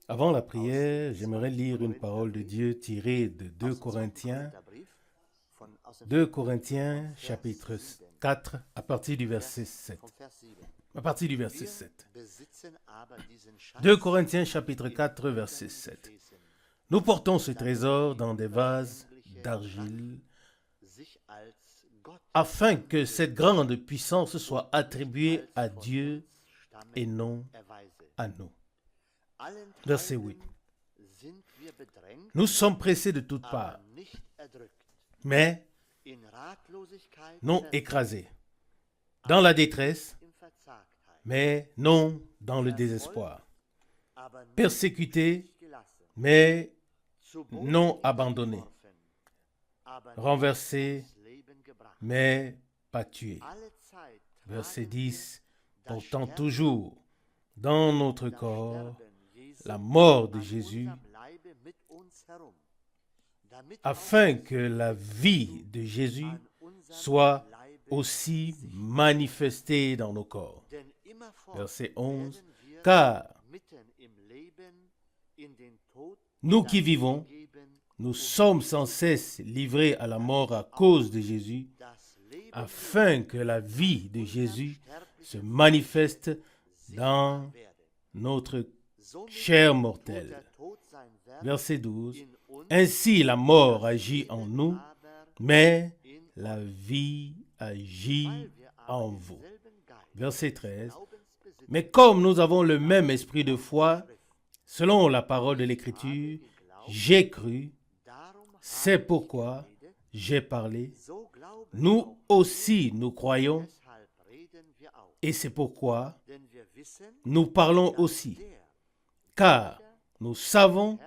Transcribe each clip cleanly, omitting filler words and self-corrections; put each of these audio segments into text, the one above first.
Avant la prière, j'aimerais lire une parole de Dieu tirée de 2 Corinthiens chapitre 4 à partir du verset 7. À partir du verset 7. 2 Corinthiens chapitre 4 verset 7. Nous portons ce trésor dans des vases d'argile afin que cette grande puissance soit attribuée à Dieu et non à nous. Verset 8. Nous sommes pressés de toutes parts, mais non écrasés, dans la détresse, mais non dans le désespoir, persécutés, mais non abandonnés, renversés, mais pas tués. Verset 10. Portant toujours dans notre corps la mort de Jésus, afin que la vie de Jésus soit aussi manifestée dans nos corps. Verset 11. Car nous qui vivons, nous sommes sans cesse livrés à la mort à cause de Jésus, afin que la vie de Jésus se manifeste dans notre chair mortelle. Verset 12. Ainsi la mort agit en nous, mais la vie agit en vous. Verset 13. Mais comme nous avons le même esprit de foi, selon la parole de l'Écriture, j'ai cru, c'est pourquoi j'ai parlé. Nous aussi, nous croyons, et c'est pourquoi nous parlons aussi. Car nous savons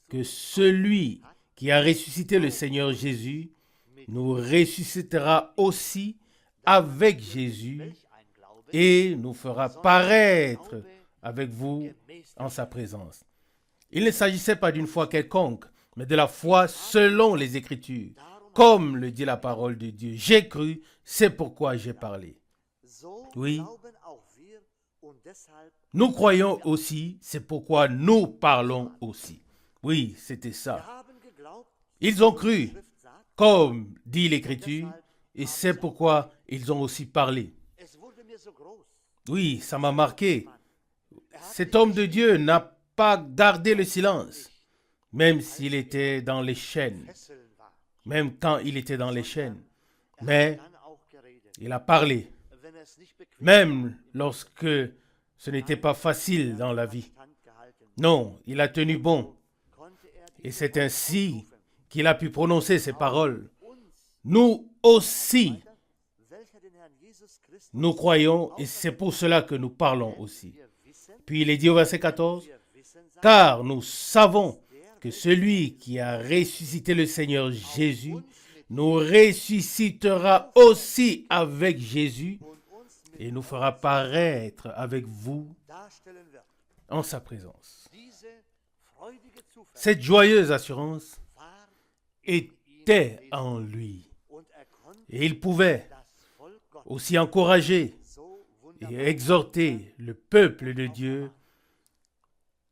que celui qui a ressuscité le Seigneur Jésus nous ressuscitera aussi avec Jésus et nous fera paraître avec vous en sa présence. Il ne s'agissait pas d'une foi quelconque, mais de la foi selon les Écritures. Comme le dit la parole de Dieu, j'ai cru, c'est pourquoi j'ai parlé. Oui. Nous croyons aussi, c'est pourquoi nous parlons aussi. Oui, c'était ça. Ils ont cru, comme dit l'Écriture, et c'est pourquoi ils ont aussi parlé. Oui, ça m'a marqué. Cet homme de Dieu n'a pas gardé le silence, même s'il était dans les chaînes, même quand il était dans les chaînes. Mais il a parlé, même lorsque ce n'était pas facile dans la vie. Non, il a tenu bon. Et c'est ainsi qu'il a pu prononcer ces paroles. Nous aussi, nous croyons et c'est pour cela que nous parlons aussi. Puis il est dit au verset 14, « Car nous savons que celui qui a ressuscité le Seigneur Jésus nous ressuscitera aussi avec Jésus et nous fera paraître avec vous en sa présence. » Cette joyeuse assurance était en lui. Et il pouvait aussi encourager et exhorter le peuple de Dieu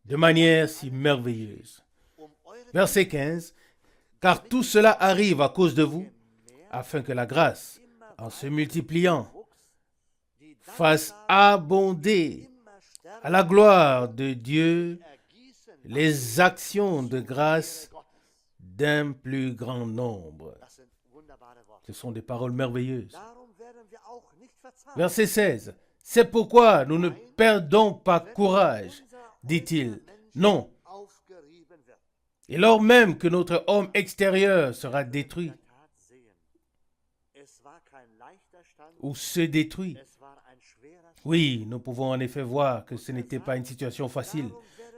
de manière si merveilleuse. Verset 15. Car tout cela arrive à cause de vous, afin que la grâce, en se multipliant, fasse abonder à la gloire de Dieu les actions de grâce d'un plus grand nombre. Ce sont des paroles merveilleuses. Verset 16. C'est pourquoi nous ne perdons pas courage, dit-il. Non. Et lors même que notre homme extérieur sera détruit, ou se détruit. Oui, nous pouvons en effet voir que ce n'était pas une situation facile.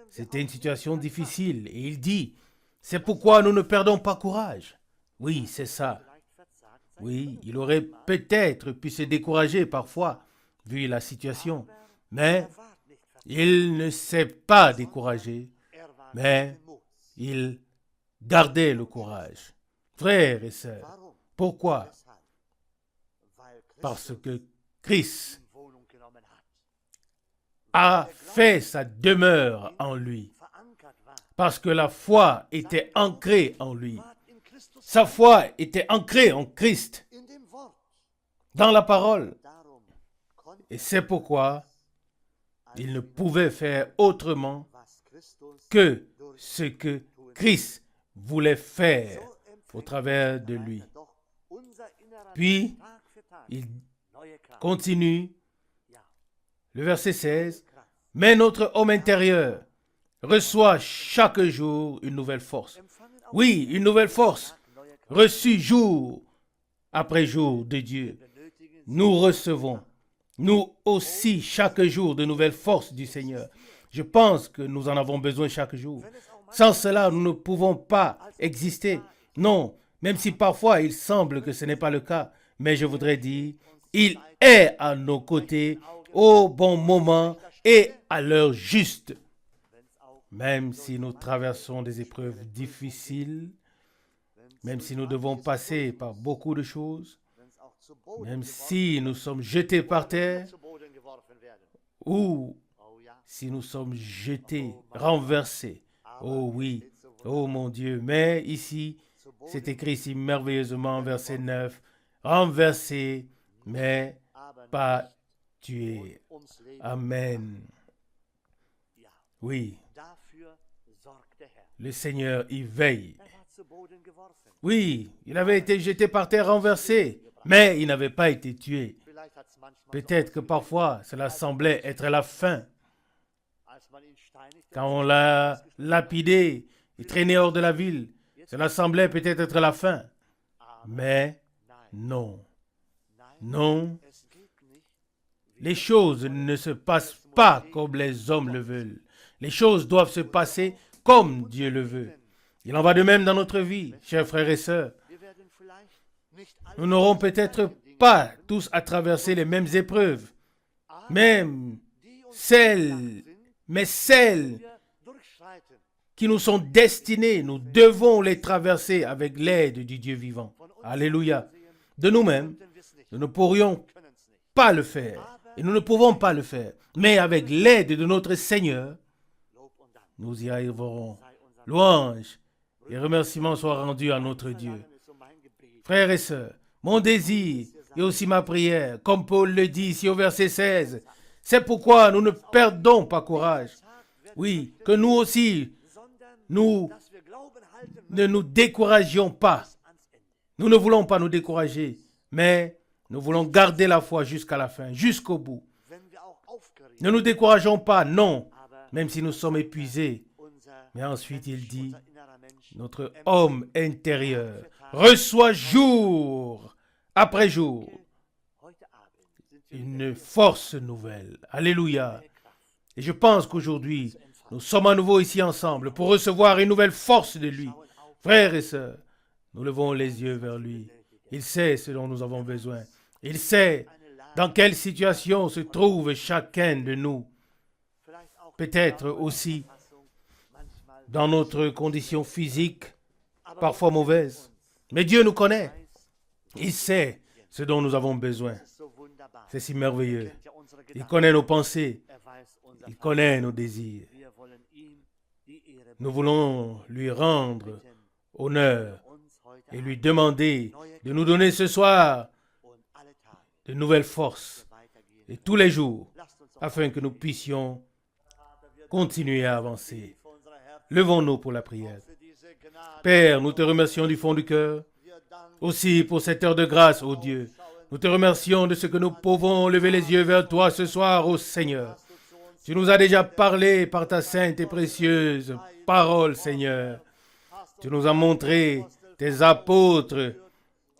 C'était une situation difficile. Et il dit, c'est pourquoi nous ne perdons pas courage. Oui, c'est ça. Oui, il aurait peut-être pu se décourager parfois, vu la situation. Mais il ne s'est pas découragé, mais il gardait le courage. Frères et sœurs, pourquoi? Parce que Christ a fait sa demeure en lui. Parce que la foi était ancrée en lui. Sa foi était ancrée en Christ, dans la parole. Et c'est pourquoi il ne pouvait faire autrement que ce que Christ voulait faire au travers de lui. Puis, il continue, le verset 16, « Mais notre homme intérieur reçoit chaque jour une nouvelle force. » Oui, une nouvelle force, reçue jour après jour de Dieu. Nous recevons, nous aussi, chaque jour, de nouvelles forces du Seigneur. Je pense que nous en avons besoin chaque jour. Sans cela, nous ne pouvons pas exister. Non, même si parfois il semble que ce n'est pas le cas. Mais je voudrais dire, il est à nos côtés au bon moment et à l'heure juste. Même si nous traversons des épreuves difficiles, même si nous devons passer par beaucoup de choses, même si nous sommes jetés par terre, ou si nous sommes jetés, renversés. Oh oui, oh mon Dieu. Mais ici, c'est écrit si merveilleusement, verset 9, renversés, mais pas tués. Amen. Oui, le Seigneur y veille. Oui, il avait été jeté par terre, renversé, mais il n'avait pas été tué. Peut-être que parfois, cela semblait être la fin. Quand on l'a lapidé et traîné hors de la ville, cela semblait peut-être être la fin. Mais non, non, les choses ne se passent pas comme les hommes le veulent. Les choses doivent se passer comme Dieu le veut. Il en va de même dans notre vie, chers frères et sœurs. Nous n'aurons peut-être pas tous à traverser les mêmes épreuves, mais celles qui nous sont destinées, nous devons les traverser avec l'aide du Dieu vivant. Alléluia. De nous-mêmes, nous ne pourrions pas le faire et nous ne pouvons pas le faire, mais avec l'aide de notre Seigneur, nous y arriverons. Louange et remerciements soient rendus à notre Dieu. Frères et sœurs, mon désir et aussi ma prière, comme Paul le dit ici au verset 16, c'est pourquoi nous ne perdons pas courage. Oui, que nous aussi, nous ne nous découragions pas. Nous ne voulons pas nous décourager, mais nous voulons garder la foi jusqu'à la fin, jusqu'au bout. Ne nous décourageons pas, non, même si nous sommes épuisés. Mais ensuite, il dit, notre homme intérieur reçoit jour après jour une force nouvelle. Alléluia. Et je pense qu'aujourd'hui, nous sommes à nouveau ici ensemble pour recevoir une nouvelle force de lui. Frères et sœurs, nous levons les yeux vers lui. Il sait ce dont nous avons besoin. Il sait dans quelle situation se trouve chacun de nous. Peut-être aussi dans notre condition physique, parfois mauvaise. Mais Dieu nous connaît. Il sait ce dont nous avons besoin. C'est si merveilleux. Il connaît nos pensées. Il connaît nos désirs. Nous voulons lui rendre honneur et lui demander de nous donner ce soir de nouvelles forces et tous les jours afin que nous puissions continuer à avancer. Levons-nous pour la prière. Père, nous te remercions du fond du cœur, aussi pour cette heure de grâce, ô Dieu. Nous te remercions de ce que nous pouvons lever les yeux vers toi ce soir, ô Seigneur. Tu nous as déjà parlé par ta sainte et précieuse parole, Seigneur. Tu nous as montré tes apôtres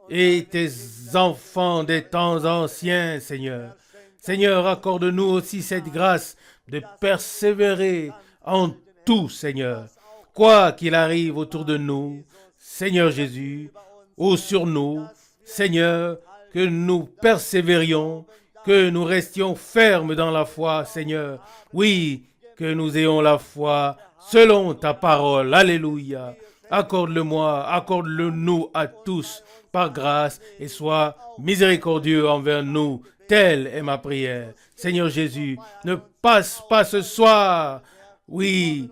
et tes enfants des temps anciens, Seigneur. Seigneur, accorde-nous aussi cette grâce de persévérer en tout, Seigneur. Quoi qu'il arrive autour de nous, Seigneur Jésus, ou sur nous, Seigneur, que nous persévérions, que nous restions fermes dans la foi, Seigneur. Oui, que nous ayons la foi selon ta parole. Alléluia. Accorde-le-moi, accorde-le-nous à tous par grâce et sois miséricordieux envers nous. Telle est ma prière. Seigneur Jésus, ne passe pas ce soir. Oui,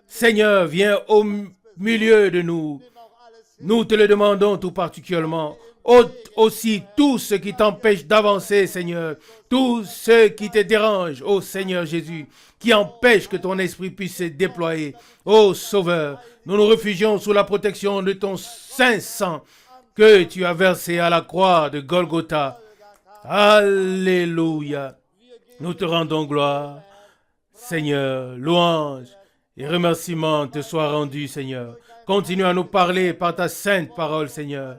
Seigneur, viens au milieu de nous. Nous te le demandons tout particulièrement. Ôte aussi tout ce qui t'empêche d'avancer, Seigneur. Tout ce qui te dérange, ô Seigneur Jésus, qui empêche que ton esprit puisse se déployer. Ô Sauveur, nous nous réfugions sous la protection de ton saint sang que tu as versé à la croix de Golgotha. Alléluia. Nous te rendons gloire. Seigneur, louange et remerciements te soient rendus, Seigneur. Continue à nous parler par ta sainte parole, Seigneur.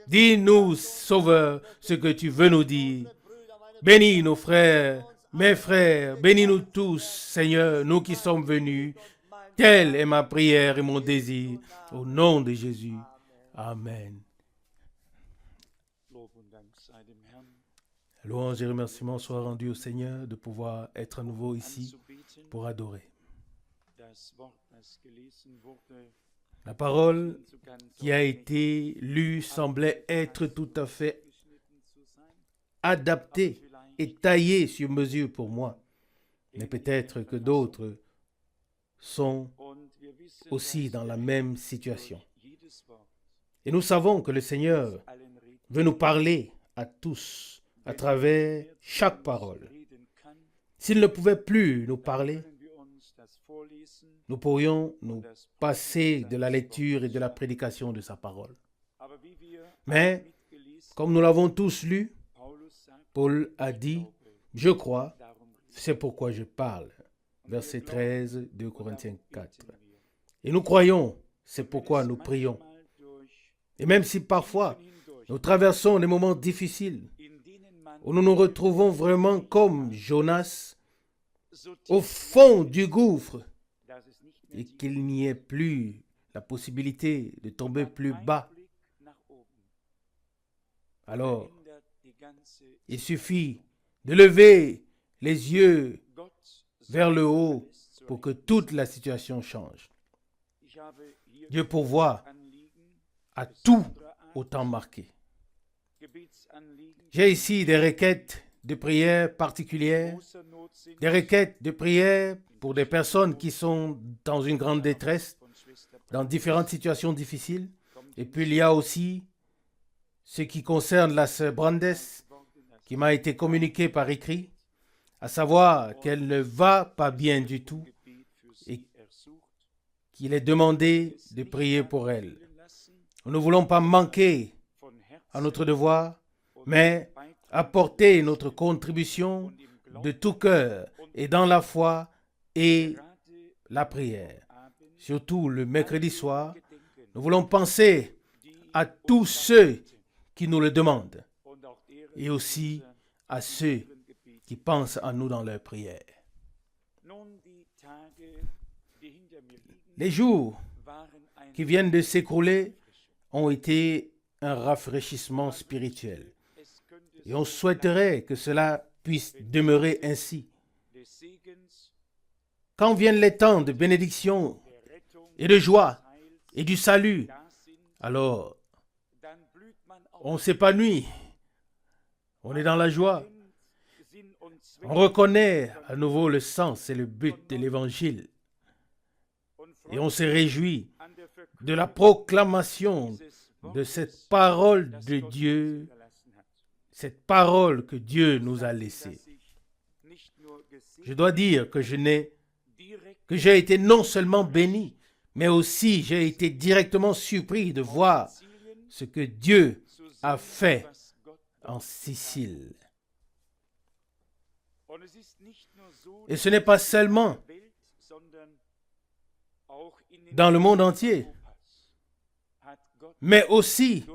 Dis-nous, Sauveur, ce que tu veux nous dire. Bénis nos frères, mes frères, bénis-nous tous, Seigneur, nous qui sommes venus. Telle est ma prière et mon désir. Au nom de Jésus. Amen. Louange et remerciements soient rendus au Seigneur de pouvoir être à nouveau ici pour adorer. La parole qui a été lue semblait être tout à fait adaptée et taillée sur mesure pour moi. Mais peut-être que d'autres sont aussi dans la même situation. Et nous savons que le Seigneur veut nous parler à tous à travers chaque parole. S'il ne pouvait plus nous parler, nous pourrions nous passer de la lecture et de la prédication de sa parole. Mais, comme nous l'avons tous lu, Paul a dit, « Je crois, c'est pourquoi je parle. » Verset 13, 2 Corinthiens 4. Et nous croyons, c'est pourquoi nous prions. Et même si parfois nous traversons des moments difficiles, où nous nous retrouvons vraiment comme Jonas, au fond du gouffre, et qu'il n'y ait plus la possibilité de tomber plus bas, alors il suffit de lever les yeux vers le haut pour que toute la situation change. Dieu pourvoit à tout au temps marqué. J'ai ici des requêtes de prière particulières, des requêtes de prière pour des personnes qui sont dans une grande détresse, dans différentes situations difficiles. Et puis il y a aussi ce qui concerne la sœur Brandes, qui m'a été communiqué par écrit, à savoir qu'elle ne va pas bien du tout et qu'il est demandé de prier pour elle. Nous ne voulons pas manquer à notre devoir, mais apporter notre contribution de tout cœur et dans la foi et la prière. Surtout le mercredi soir, nous voulons penser à tous ceux qui nous le demandent et aussi à ceux qui pensent à nous dans leurs prières. Les jours qui viennent de s'écrouler ont été un rafraîchissement spirituel. Et on souhaiterait que cela puisse demeurer ainsi. Quand viennent les temps de bénédiction et de joie et du salut, alors on s'épanouit, on est dans la joie, on reconnaît à nouveau le sens et le but de l'évangile et on se réjouit de la proclamation de cette parole de Dieu, cette parole que Dieu nous a laissée. Je dois dire que j'ai été non seulement béni, mais aussi j'ai été directement surpris de voir ce que Dieu a fait en Sicile. Et ce n'est pas seulement dans le monde entier, mais aussi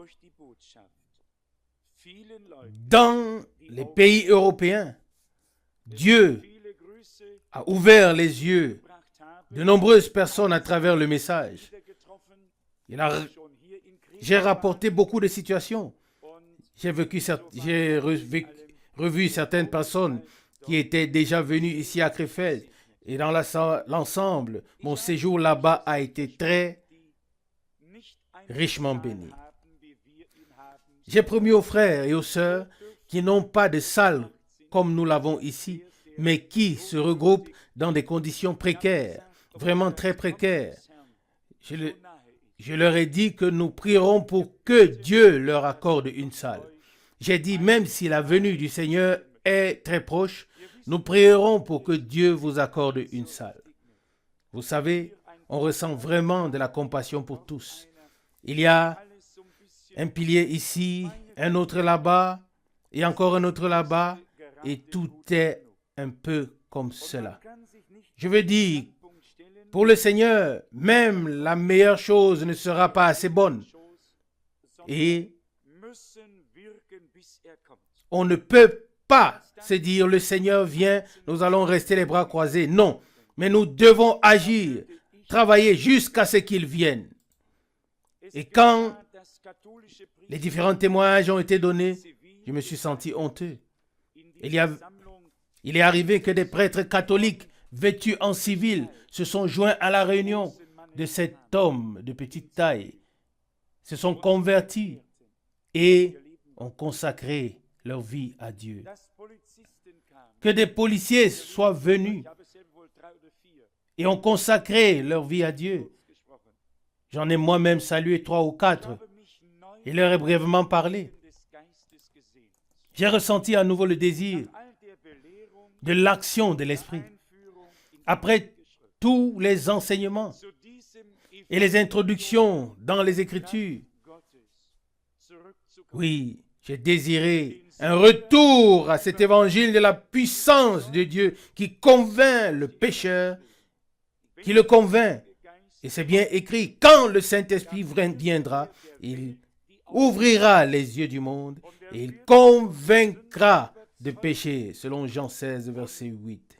dans les pays européens. Dieu a ouvert les yeux de nombreuses personnes à travers le message. J'ai rapporté beaucoup de situations. J'ai revu certaines personnes qui étaient déjà venues ici à Krefeld. Et dans l'ensemble, mon séjour là-bas a été très richement béni. J'ai promis aux frères et aux sœurs qui n'ont pas de salle comme nous l'avons ici, mais qui se regroupent dans des conditions précaires, vraiment très précaires. Je leur ai dit que nous prierons pour que Dieu leur accorde une salle. J'ai dit, même si la venue du Seigneur est très proche, nous prierons pour que Dieu vous accorde une salle. Vous savez, on ressent vraiment de la compassion pour tous. Il y a un pilier ici, un autre là-bas, et encore un autre là-bas, et tout est un peu comme cela. Je veux dire, pour le Seigneur, même la meilleure chose ne sera pas assez bonne. Et on ne peut pas se dire, le Seigneur vient, nous allons rester les bras croisés. Non, mais nous devons agir, travailler jusqu'à ce qu'il vienne. Et quand les différents témoignages ont été donnés, je me suis senti honteux. Il est arrivé que des prêtres catholiques vêtus en civil se sont joints à la réunion de cet homme de petite taille, se sont convertis et ont consacré leur vie à Dieu. Que des policiers soient venus et ont consacré leur vie à Dieu. J'en ai moi-même salué 3 ou 4 et leur ai brièvement parlé. J'ai ressenti à nouveau le désir de l'action de l'Esprit. Après tous les enseignements et les introductions dans les Écritures, oui, j'ai désiré un retour à cet évangile de la puissance de Dieu qui convainc le pécheur, qui le convainc. Et c'est bien écrit, quand le Saint-Esprit viendra, il ouvrira les yeux du monde et il convaincra de péché, selon Jean 16, verset 8.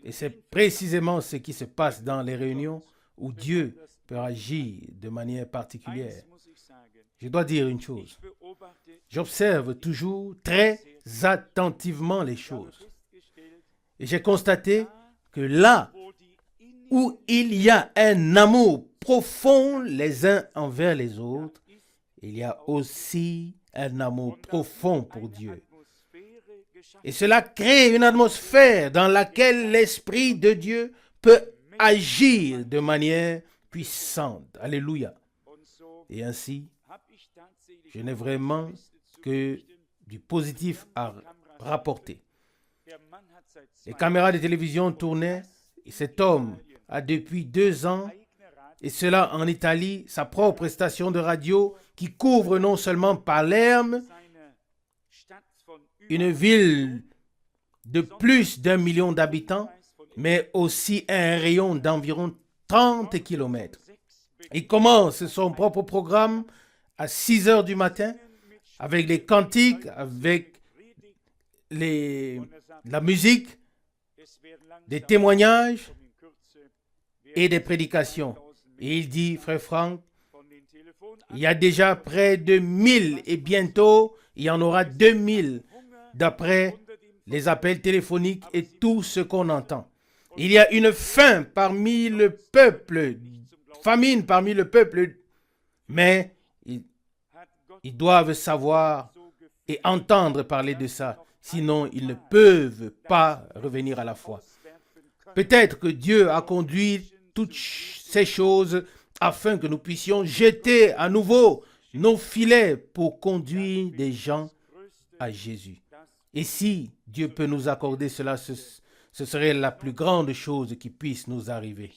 Et c'est précisément ce qui se passe dans les réunions où Dieu peut agir de manière particulière. Je dois dire une chose. J'observe toujours très attentivement les choses. Et j'ai constaté que là où il y a un amour profond les uns envers les autres, il y a aussi un amour profond pour Dieu. Et cela crée une atmosphère dans laquelle l'Esprit de Dieu peut agir de manière puissante. Alléluia. Et ainsi, je n'ai vraiment que du positif à rapporter. Les caméras de télévision tournaient et cet homme a depuis 2 ans, et cela en Italie, sa propre station de radio qui couvre non seulement Palerme, une ville de plus d'1 million d'habitants, mais aussi un rayon d'environ 30 kilomètres. Il commence son propre programme à 6 heures du matin avec les cantiques, avec la musique, des témoignages et des prédications. Et il dit, frère Franck, il y a déjà près de 1000 et bientôt il y en aura 2000 d'après les appels téléphoniques et tout ce qu'on entend. Il y a une faim parmi le peuple, famine parmi le peuple, mais ils doivent savoir et entendre parler de ça, sinon ils ne peuvent pas revenir à la foi. Peut-être que Dieu a conduit toutes ces choses afin que nous puissions jeter à nouveau nos filets pour conduire des gens à Jésus. Et si Dieu peut nous accorder cela, ce serait la plus grande chose qui puisse nous arriver.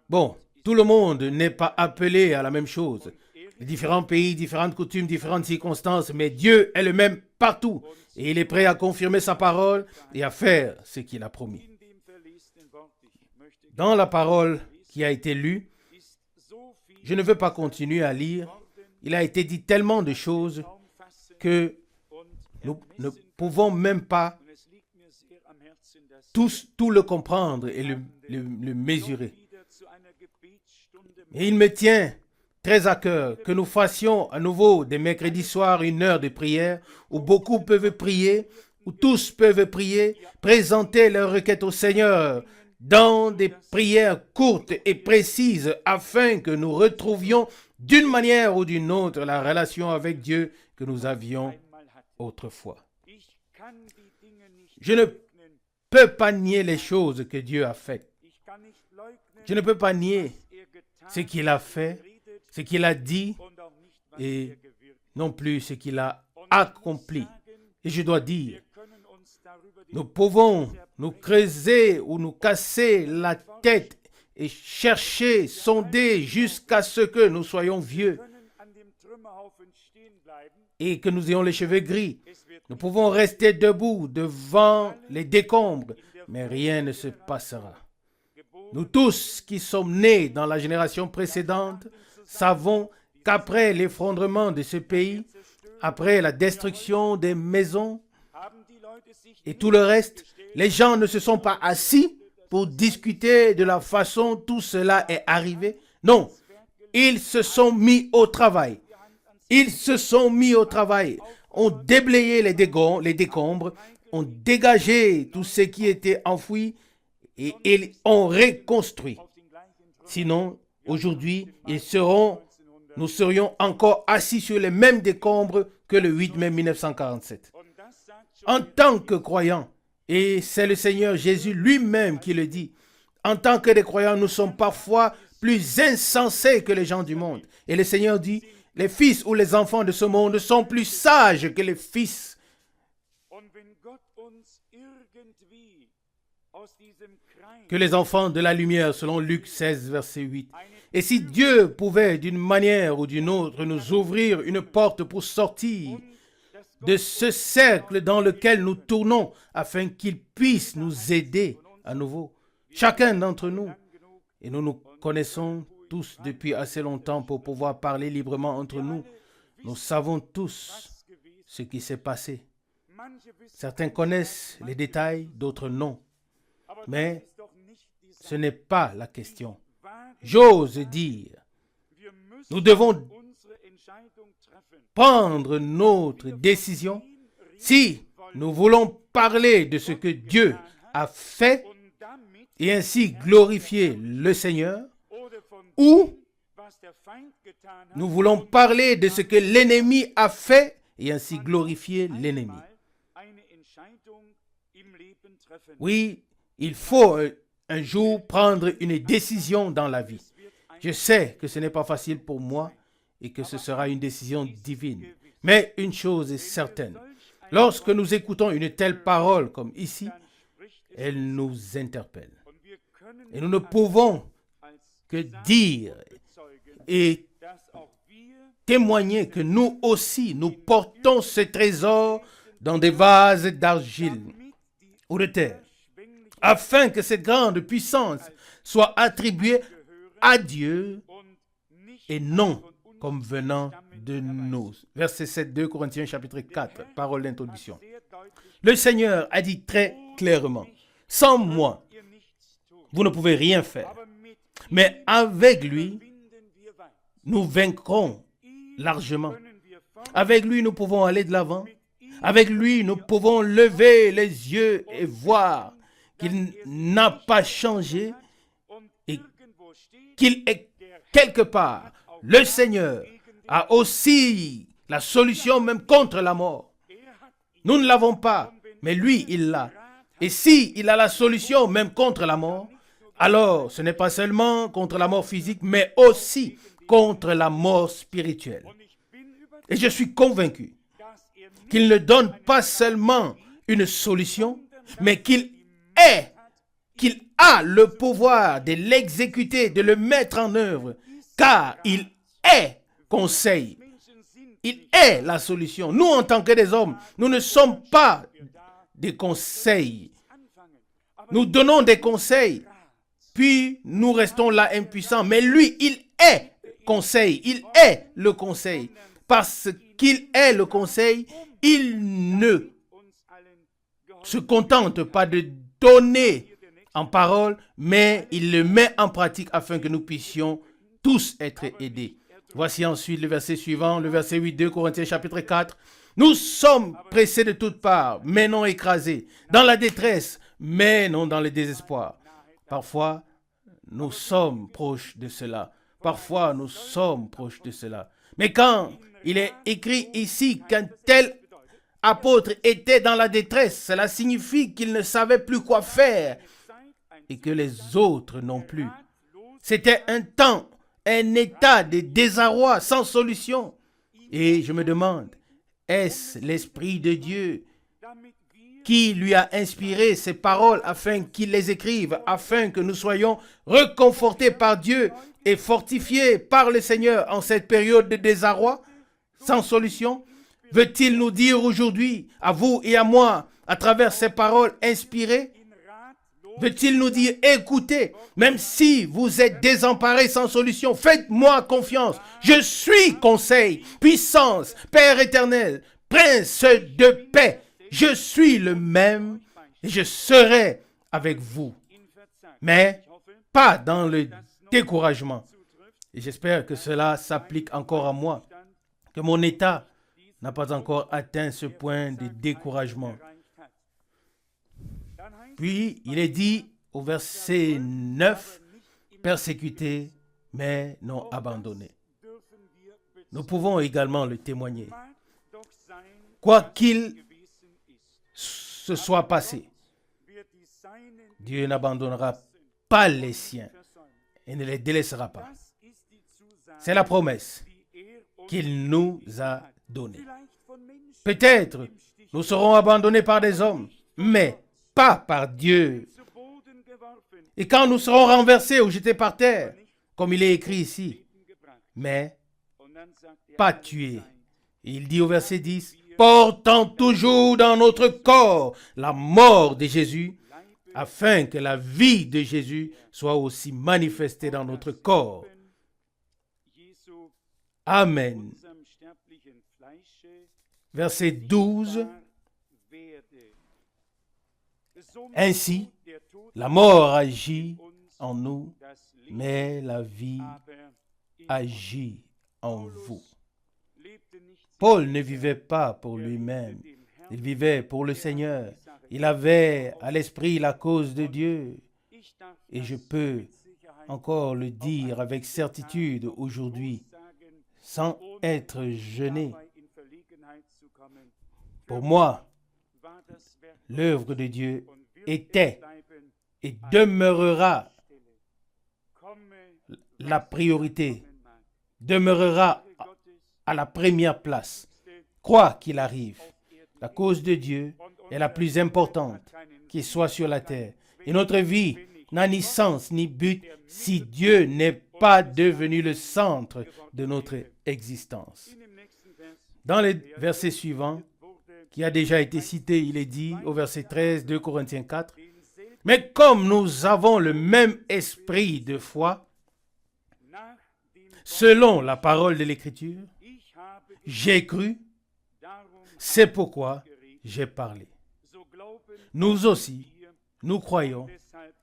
Bon, tout le monde n'est pas appelé à la même chose. Les différents pays, différentes coutumes, différentes circonstances, mais Dieu est le même partout. Et il est prêt à confirmer sa parole et à faire ce qu'il a promis. Dans la parole qui a été lue, je ne veux pas continuer à lire. Il a été dit tellement de choses que nous ne pouvons même pas tout le comprendre et le mesurer. Et il me tient très à cœur que nous fassions à nouveau des mercredis soirs une heure de prière où beaucoup peuvent prier où tous peuvent prier, présenter leurs requêtes au Seigneur dans des prières courtes et précises afin que nous retrouvions d'une manière ou d'une autre la relation avec Dieu que nous avions autrefois. Je ne peux pas nier les choses que Dieu a faites. Je ne peux pas nier ce qu'il a fait, ce qu'il a dit et non plus ce qu'il a accompli. Et je dois dire, nous pouvons nous creuser ou nous casser la tête et chercher, sonder jusqu'à ce que nous soyons vieux et que nous ayons les cheveux gris. Nous pouvons rester debout devant les décombres, mais rien ne se passera. Nous tous qui sommes nés dans la génération précédente savons qu'après l'effondrement de ce pays, après la destruction des maisons et tout le reste, les gens ne se sont pas assis pour discuter de la façon tout cela est arrivé. Non, ils se sont mis au travail. Ils se sont mis au travail, ont déblayé les décombres, ont dégagé tout ce qui était enfoui et ils ont reconstruit. Sinon, aujourd'hui, nous serions encore assis sur les mêmes décombres que le 8 mai 1947. En tant que croyants, et c'est le Seigneur Jésus lui-même qui le dit, en tant que des croyants, nous sommes parfois plus insensés que les gens du monde. Et le Seigneur dit, les fils ou les enfants de ce monde sont plus sages que les fils. Que les enfants de la lumière, selon Luc 16, verset 8. Et si Dieu pouvait d'une manière ou d'une autre nous ouvrir une porte pour sortir de ce cercle dans lequel nous tournons afin qu'il puisse nous aider à nouveau, chacun d'entre nous, et nous nous connaissons tous depuis assez longtemps pour pouvoir parler librement entre nous, nous savons tous ce qui s'est passé. Certains connaissent les détails, d'autres non. Mais ce n'est pas la question. J'ose dire, nous devons prendre notre décision si nous voulons parler de ce que Dieu a fait et ainsi glorifier le Seigneur, ou nous voulons parler de ce que l'ennemi a fait et ainsi glorifier l'ennemi. Oui, il faut un jour prendre une décision dans la vie. Je sais que ce n'est pas facile pour moi et que ce sera une décision divine. Mais une chose est certaine, lorsque nous écoutons une telle parole comme ici, elle nous interpelle. Et nous ne pouvons que dire et témoigner que nous aussi, nous portons ce trésor dans des vases d'argile ou de terre, afin que cette grande puissance soit attribuée à Dieu et non comme venant de nous. Verset 7, 2 Corinthiens chapitre 4, parole d'introduction. Le Seigneur a dit très clairement, sans moi, vous ne pouvez rien faire. Mais avec lui, nous vaincrons largement. Avec lui, nous pouvons aller de l'avant. Avec lui, nous pouvons lever les yeux et voir qu'il n'a pas changé et qu'il est quelque part. Le Seigneur a aussi la solution même contre la mort. Nous ne l'avons pas, mais lui, il l'a. Et si il a la solution même contre la mort, alors ce n'est pas seulement contre la mort physique, mais aussi contre la mort spirituelle. Et je suis convaincu qu'il ne donne pas seulement une solution, mais qu'il a le pouvoir de l'exécuter, de le mettre en œuvre, car il est conseil. Il est la solution. Nous, en tant que des hommes, nous ne sommes pas des conseils. Nous donnons des conseils, puis nous restons là impuissants. Mais lui, il est conseil. Il est le conseil. Parce qu'il est le conseil, il ne se contente pas de donner en parole, mais il le met en pratique afin que nous puissions tous être aidés. Voici ensuite le verset suivant, le verset 8, 2 Corinthiens chapitre 4. Nous sommes pressés de toutes parts, mais non écrasés. Dans la détresse, mais non dans le désespoir. Parfois, nous sommes proches de cela. Parfois, nous sommes proches de cela. Mais quand il est écrit ici qu'un tel apôtre était dans la détresse, cela signifie qu'il ne savait plus quoi faire et que les autres non plus. C'était un temps, un état de désarroi sans solution. Et je me demande, est-ce l'Esprit de Dieu qui lui a inspiré ces paroles afin qu'il les écrive, afin que nous soyons réconfortés par Dieu et fortifiés par le Seigneur en cette période de désarroi sans solution? Veut-il nous dire aujourd'hui, à vous et à moi, à travers ces paroles inspirées, veut-il nous dire, écoutez, même si vous êtes désemparés sans solution, faites-moi confiance. Je suis conseil, puissance, Père éternel, Prince de paix. Je suis le même et je serai avec vous. Mais pas dans le découragement. Et j'espère que cela s'applique encore à moi, que mon état n'a pas encore atteint ce point de découragement. Puis, il est dit au verset 9, persécutés, mais non abandonnés. Nous pouvons également le témoigner. Quoi qu'il se soit passé, Dieu n'abandonnera pas les siens et ne les délaissera pas. C'est la promesse qu'il nous a donnée. Peut-être nous serons abandonnés par des hommes, mais pas par Dieu. Et quand nous serons renversés ou jetés par terre, comme il est écrit ici, mais pas tués. Et il dit au verset 10, portant toujours dans notre corps la mort de Jésus, afin que la vie de Jésus soit aussi manifestée dans notre corps. Amen. Verset 12. Ainsi, la mort agit en nous, mais la vie agit en vous. Paul ne vivait pas pour lui-même, il vivait pour le Seigneur. Il avait à l'esprit la cause de Dieu. Et je peux encore le dire avec certitude aujourd'hui, sans être gêné. Pour moi, l'œuvre de Dieu était et demeurera la priorité, demeurera à la première place. Quoi qu'il arrive, la cause de Dieu est la plus importante qui soit sur la terre. Et notre vie n'a ni sens ni but si Dieu n'est pas devenu le centre de notre existence. Dans les versets suivants, qui a déjà été cité, il est dit au verset 13, 2 Corinthiens 4, « Mais comme nous avons le même esprit de foi, selon la parole de l'Écriture, j'ai cru, c'est pourquoi j'ai parlé. » Nous aussi, nous croyons,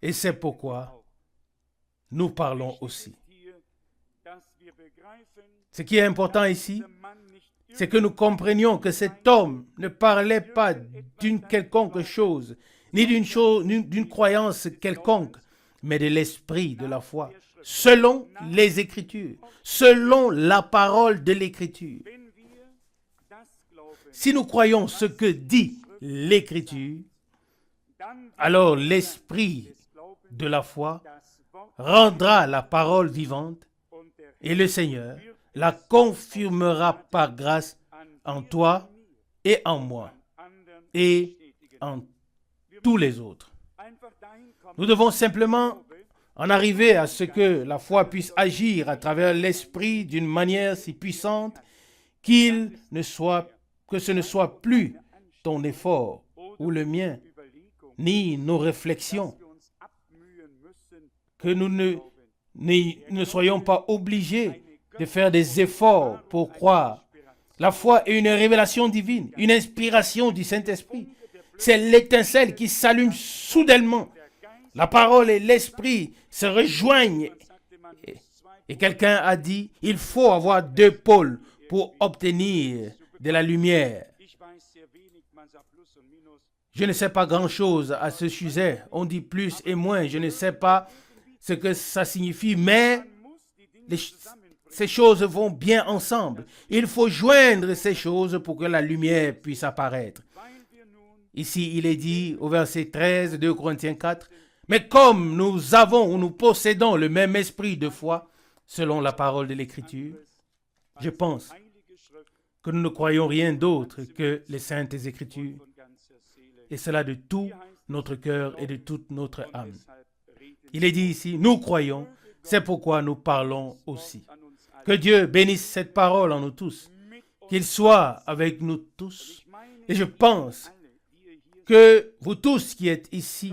et c'est pourquoi nous parlons aussi. Ce qui est important ici, c'est que nous comprenions que cet homme ne parlait pas d'une quelconque chose, ni d'une croyance quelconque, mais de l'esprit de la foi, selon les Écritures, selon la parole de l'Écriture. Si nous croyons ce que dit l'Écriture, alors l'esprit de la foi rendra la parole vivante et le Seigneur la confirmera par grâce en toi et en moi et en tous les autres. Nous devons simplement en arriver à ce que la foi puisse agir à travers l'esprit d'une manière si puissante que ce ne soit plus ton effort ou le mien, ni nos réflexions, que nous ne soyons pas obligés de faire des efforts pour croire. La foi est une révélation divine, une inspiration du Saint-Esprit. C'est l'étincelle qui s'allume soudainement. La parole et l'esprit se rejoignent. Et quelqu'un a dit, il faut avoir deux pôles pour obtenir de la lumière. Je ne sais pas grand-chose à ce sujet. On dit plus et moins. Je ne sais pas ce que ça signifie, mais ces choses vont bien ensemble. Il faut joindre ces choses pour que la lumière puisse apparaître. Ici, il est dit au verset 13 de 2 Corinthiens 4, « Mais comme nous avons ou nous possédons le même esprit de foi, selon la parole de l'Écriture, je pense que nous ne croyons rien d'autre que les saintes Écritures, et cela de tout notre cœur et de toute notre âme. » Il est dit ici, nous croyons, c'est pourquoi nous parlons aussi. Que Dieu bénisse cette parole en nous tous, qu'il soit avec nous tous. Et je pense que vous tous qui êtes ici,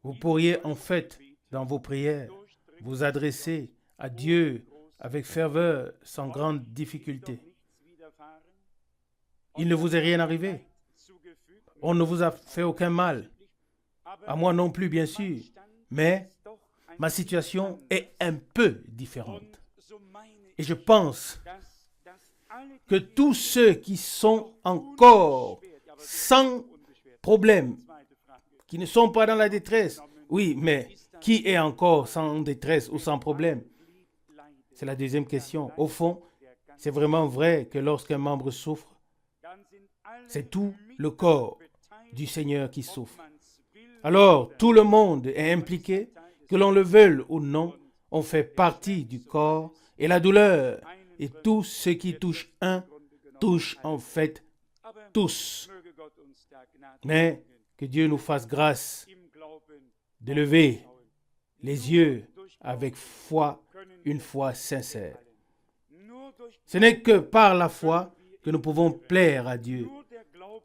vous pourriez en fait, dans vos prières, vous adresser à Dieu avec ferveur, sans grande difficulté. Il ne vous est rien arrivé. On ne vous a fait aucun mal. À moi non plus, bien sûr. Mais ma situation est un peu différente. Et je pense que tous ceux qui sont encore sans problème, qui ne sont pas dans la détresse, oui, mais qui est encore sans détresse ou sans problème? C'est la deuxième question. Au fond, c'est vraiment vrai que lorsqu'un membre souffre, c'est tout le corps du Seigneur qui souffre. Alors, tout le monde est impliqué, que l'on le veuille ou non, on fait partie du corps et la douleur. Et tout ce qui touche un, touche en fait tous. Mais que Dieu nous fasse grâce de lever les yeux avec foi, une foi sincère. Ce n'est que par la foi que nous pouvons plaire à Dieu.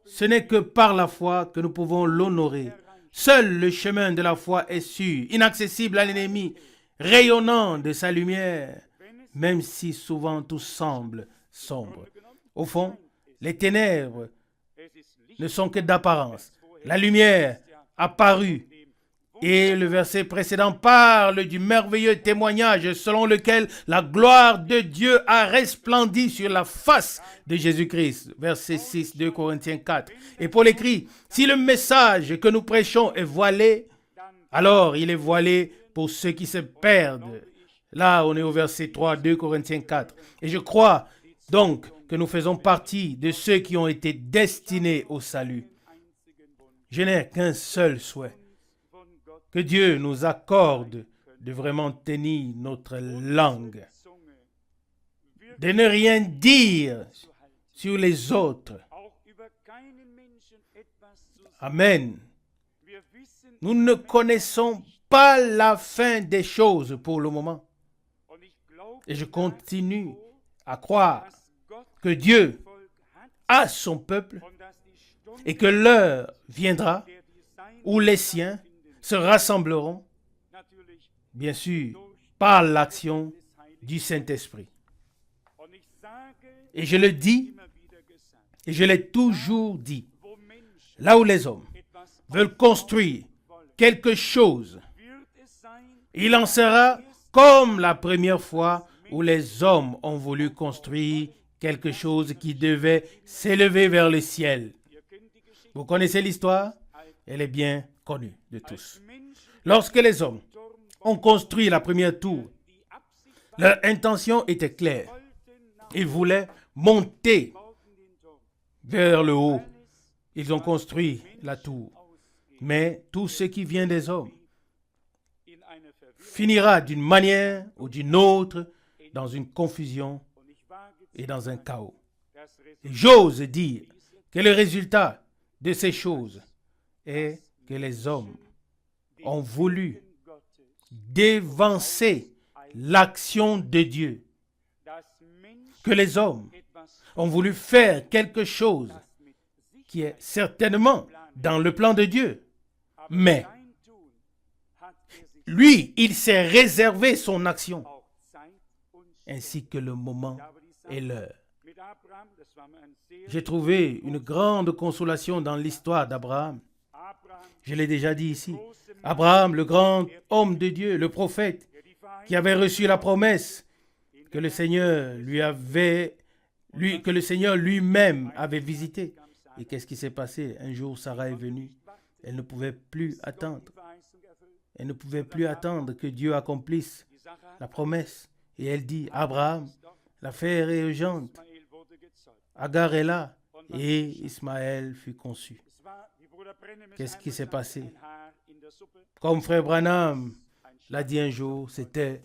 Ce n'est que par la foi que nous pouvons l'honorer. Seul le chemin de la foi est sûr, inaccessible à l'ennemi, rayonnant de sa lumière, même si souvent tout semble sombre. Au fond, les ténèbres ne sont que d'apparence. La lumière apparut. Et le verset précédent parle du merveilleux témoignage selon lequel la gloire de Dieu a resplendi sur la face de Jésus-Christ. Verset 6, 2 Corinthiens 4. Et Paul écrit, « Si le message que nous prêchons est voilé, alors il est voilé pour ceux qui se perdent. » Là, on est au verset 3, 2 Corinthiens 4. Et je crois donc que nous faisons partie de ceux qui ont été destinés au salut. Je n'ai qu'un seul souhait. Que Dieu nous accorde de vraiment tenir notre langue, de ne rien dire sur les autres. Amen. Nous ne connaissons pas la fin des choses pour le moment. Et je continue à croire que Dieu a son peuple et que l'heure viendra où les siens se rassembleront, bien sûr, par l'action du Saint-Esprit. Et je le dis, et je l'ai toujours dit, là où les hommes veulent construire quelque chose, il en sera comme la première fois où les hommes ont voulu construire quelque chose qui devait s'élever vers le ciel. Vous connaissez l'histoire? Elle est bien connue de tous. Lorsque les hommes ont construit la première tour, leur intention était claire. Ils voulaient monter vers le haut. Ils ont construit la tour. Mais tout ce qui vient des hommes finira d'une manière ou d'une autre dans une confusion et dans un chaos. Et j'ose dire que le résultat de ces choses est que les hommes ont voulu dévancer l'action de Dieu. Que les hommes ont voulu faire quelque chose qui est certainement dans le plan de Dieu. Mais lui, il s'est réservé son action, ainsi que le moment et l'heure. J'ai trouvé une grande consolation dans l'histoire d'Abraham. Je l'ai déjà dit ici. Abraham, le grand homme de Dieu, le prophète, qui avait reçu la promesse que le Seigneur lui-même avait visité. Et qu'est-ce qui s'est passé? Un jour, Sarah est venue. Elle ne pouvait plus attendre. Elle ne pouvait plus attendre que Dieu accomplisse la promesse. Et elle dit, Abraham, l'affaire est urgente. Agar est là. Et Ismaël fut conçu. Qu'est-ce qui s'est passé? Comme frère Branham l'a dit un jour, c'était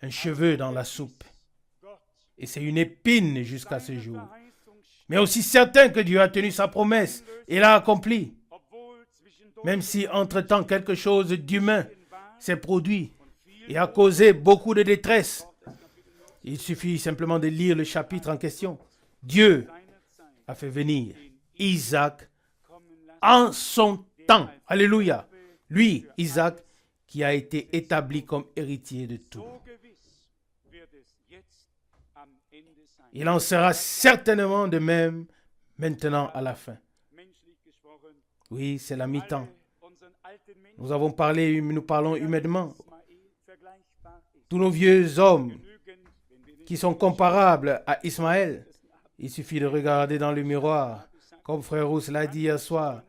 un cheveu dans la soupe. Et c'est une épine jusqu'à ce jour. Mais aussi certain que Dieu a tenu sa promesse et l'a accomplie. Même si entre-temps quelque chose d'humain s'est produit et a causé beaucoup de détresse. Il suffit simplement de lire le chapitre en question. Dieu a fait venir Isaac en son temps. Alléluia. Lui, Isaac, qui a été établi comme héritier de tout. Il en sera certainement de même maintenant à la fin. Oui, c'est la mi-temps. Nous parlons humainement. Tous nos vieux hommes qui sont comparables à Ismaël, il suffit de regarder dans le miroir. Comme frère Rousse l'a dit hier soir,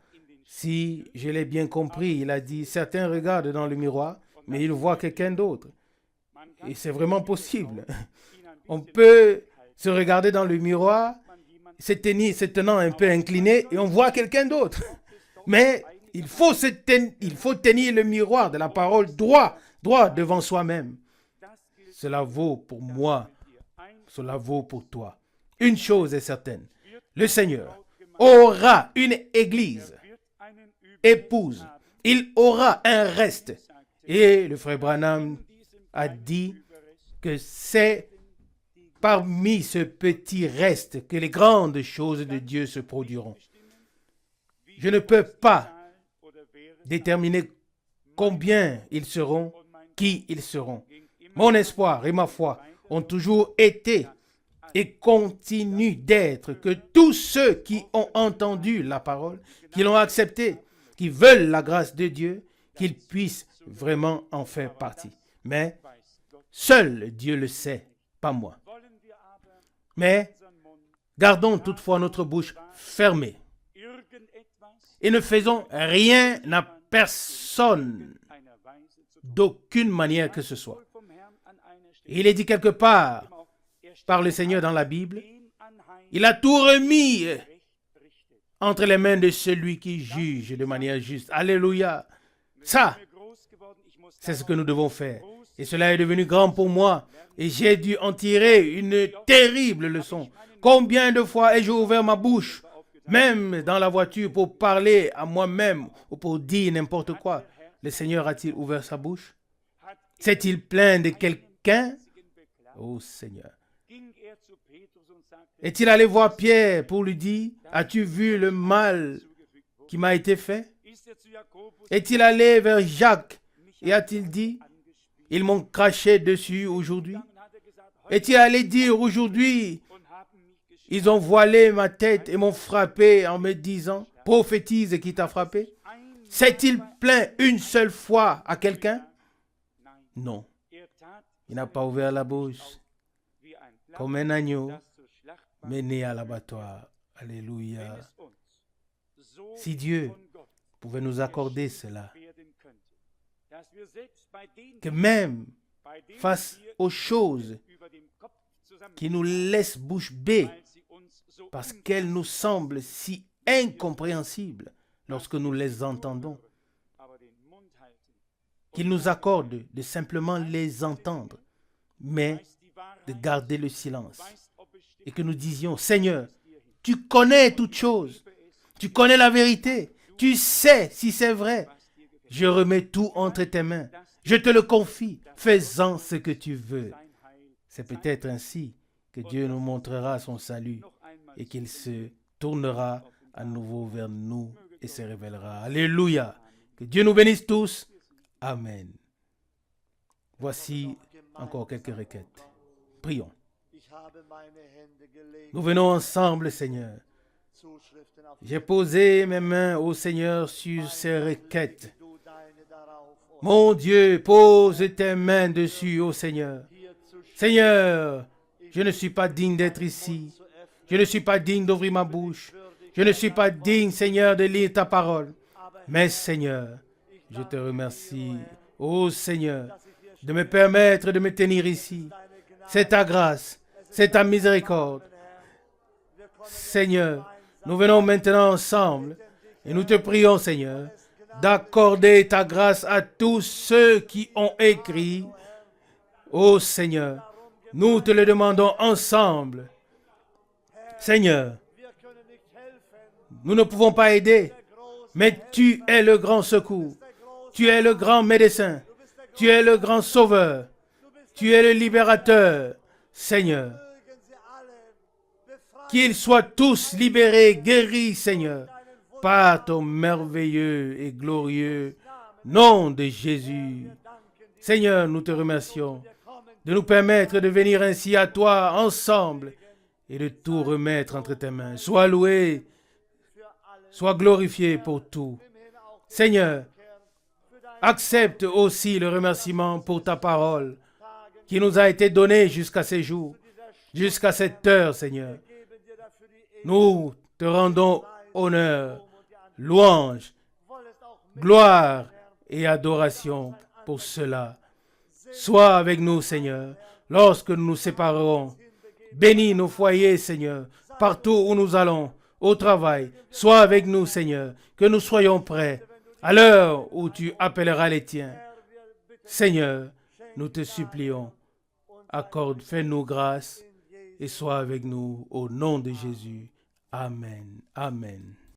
si je l'ai bien compris, il a dit, certains regardent dans le miroir, mais ils voient quelqu'un d'autre. Et c'est vraiment possible. On peut se regarder dans le miroir, se tenant un peu incliné, et on voit quelqu'un d'autre. Mais il faut tenir le miroir de la parole droit devant soi-même. Cela vaut pour moi, cela vaut pour toi. Une chose est certaine, le Seigneur aura une église, épouse, il aura un reste. Et le frère Branham a dit que c'est parmi ce petit reste que les grandes choses de Dieu se produiront. Je ne peux pas déterminer combien ils seront, qui ils seront. Mon espoir et ma foi ont toujours été et continuent d'être que tous ceux qui ont entendu la parole, qui l'ont acceptée, qui veulent la grâce de Dieu, qu'ils puissent vraiment en faire partie. Mais seul Dieu le sait, pas moi. Mais gardons toutefois notre bouche fermée et ne faisons rien à personne d'aucune manière que ce soit. Il est dit quelque part par le Seigneur dans la Bible, il a tout remis entre les mains de celui qui juge de manière juste. Alléluia. Ça, c'est ce que nous devons faire. Et cela est devenu grand pour moi. Et j'ai dû en tirer une terrible leçon. Combien de fois ai-je ouvert ma bouche, même dans la voiture, pour parler à moi-même ou pour dire n'importe quoi? Le Seigneur a-t-il ouvert sa bouche? S'est-il plaint de quelqu'un? Oh Seigneur. Est-il allé voir Pierre pour lui dire, as-tu vu le mal qui m'a été fait? Est-il allé vers Jacques et a-t-il dit, ils m'ont craché dessus aujourd'hui? Est-il allé dire aujourd'hui, ils ont voilé ma tête et m'ont frappé en me disant, prophétise qui t'a frappé? S'est-il plaint une seule fois à quelqu'un? Non. Il n'a pas ouvert la bouche comme un agneau mené à l'abattoir. Alléluia. Si Dieu pouvait nous accorder cela, que même face aux choses qui nous laissent bouche bée, parce qu'elles nous semblent si incompréhensibles lorsque nous les entendons, qu'il nous accorde de simplement les entendre, mais de garder le silence. Et que nous disions, Seigneur, tu connais toutes choses, tu connais la vérité, tu sais si c'est vrai. Je remets tout entre tes mains, je te le confie, fais-en ce que tu veux. C'est peut-être ainsi que Dieu nous montrera son salut et qu'il se tournera à nouveau vers nous et se révélera. Alléluia. Que Dieu nous bénisse tous. Amen. Voici encore quelques requêtes. Prions. Nous venons ensemble, Seigneur. J'ai posé mes mains au Seigneur sur ces requêtes. Mon Dieu, pose tes mains dessus, ô Seigneur. Seigneur, je ne suis pas digne d'être ici. Je ne suis pas digne d'ouvrir ma bouche. Je ne suis pas digne, Seigneur, de lire ta parole. Mais Seigneur, je te remercie, ô Seigneur, de me permettre de me tenir ici. C'est ta grâce, c'est ta miséricorde. Seigneur, nous venons maintenant ensemble et nous te prions, Seigneur, d'accorder ta grâce à tous ceux qui ont écrit. Ô Seigneur, nous te le demandons ensemble. Seigneur, nous ne pouvons pas aider, mais tu es le grand secours. Tu es le grand médecin. Tu es le grand sauveur. Tu es le libérateur. Seigneur, qu'ils soient tous libérés, guéris, Seigneur, par ton merveilleux et glorieux nom de Jésus. Seigneur, nous te remercions de nous permettre de venir ainsi à toi ensemble et de tout remettre entre tes mains. Sois loué, sois glorifié pour tout. Seigneur, accepte aussi le remerciement pour ta parole qui nous a été donnée jusqu'à ces jours, jusqu'à cette heure, Seigneur. Nous te rendons honneur, louange, gloire et adoration pour cela. Sois avec nous, Seigneur, lorsque nous nous séparerons. Bénis nos foyers, Seigneur, partout où nous allons, au travail. Sois avec nous, Seigneur, que nous soyons prêts à l'heure où tu appelleras les tiens. Seigneur, nous te supplions, accorde, fais-nous grâce et sois avec nous au nom de Jésus. Amen. Amen.